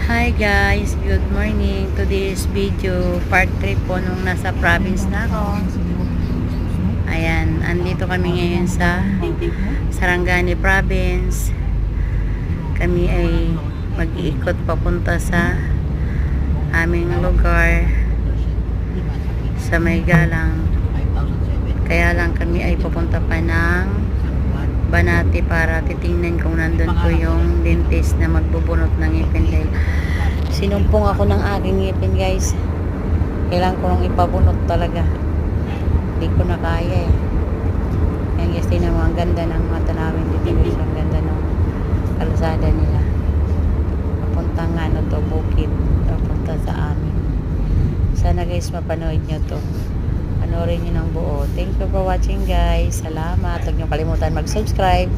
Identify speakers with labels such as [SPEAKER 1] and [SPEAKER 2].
[SPEAKER 1] Hi guys, good morning. Today's video, part 3 po nung nasa province na ako. Ayan, andito kami ngayon sa Sarangani province. Kami ay mag-iikot papunta sa aming lugar sa Maygalang. Kaya lang kami ay pupunta pa ng Banati para titingnan kung nandun po yung dentist na magbubunot ng ngipin dahil sinumpong ako ng aking ngipin guys. Kailangan ko nang ipabunot talaga, hindi ko na kaya yan guys. Tingnan mo, ang ganda ng mata namin dito guys, ang ganda ng kalsada nila papunta nga to bukid, papunta sa amin. Sana guys mapanood nyo to, panoorin nyo ng buo. Thank you for watching guys. Salamat. Huwag nyo kalimutan mag-subscribe.